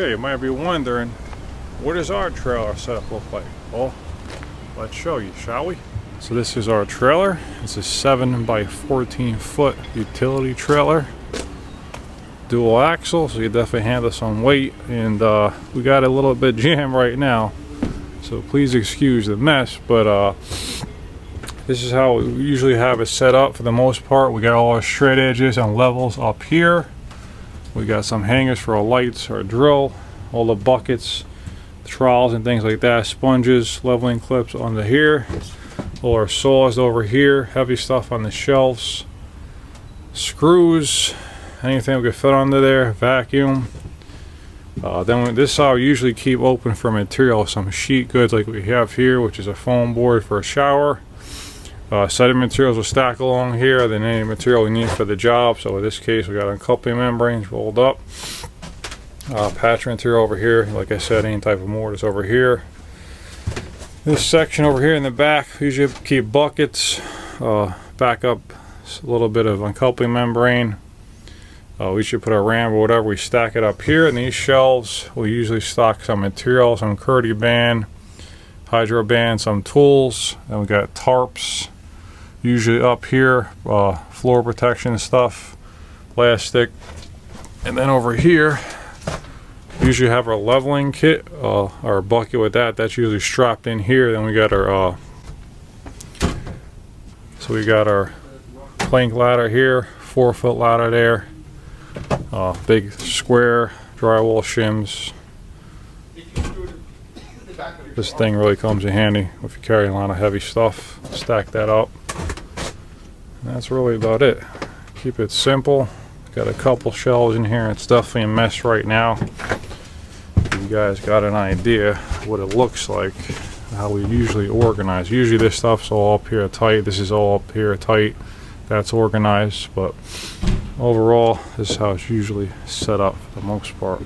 Okay, you might be wondering, what does our trailer setup look like? Well, let's show you, shall we? So this is our trailer. It's a 7 by 14 foot utility trailer. Dual axle, so you definitely handle some weight, and we got a little bit jammed right now, so please excuse the mess, but this is how we usually have it set up for the most part. We got all our straight edges and levels up here. We got some hangers for our lights, our drill, all the buckets, trowels and things like that, sponges, leveling clips under here, all our saws over here, heavy stuff on the shelves, screws, anything we could fit under there, vacuum. Then this I'll usually keep open for material, some sheet goods like we have here, which is a foam board for a shower. Set of materials will stack along here, then any material we need for the job. So in this case we got uncoupling membranes rolled up, patch material over here, like I said, any type of mortars over here. This section over here in the back, usually keep buckets, back up a little bit of uncoupling membrane. We should put a ram or whatever, we stack it up here. In these shelves we usually stock some material, some curdy band, hydro band, some tools, and we got tarps usually up here, floor protection stuff, plastic. And then over here usually have our leveling kit, our bucket with that's usually strapped in here. Then we got our so we got our plank ladder here, 4-foot ladder there, big square drywall shims. This thing really comes in handy if you're carrying a lot of heavy stuff. Stack that up. And that's really about it. Keep it simple. Got a couple shelves in here. It's definitely a mess right now. You guys got an idea what it looks like, how we usually organize. Usually this stuff's all up here tight. This is all up here tight. That's organized, but overall this is how it's usually set up for the most part.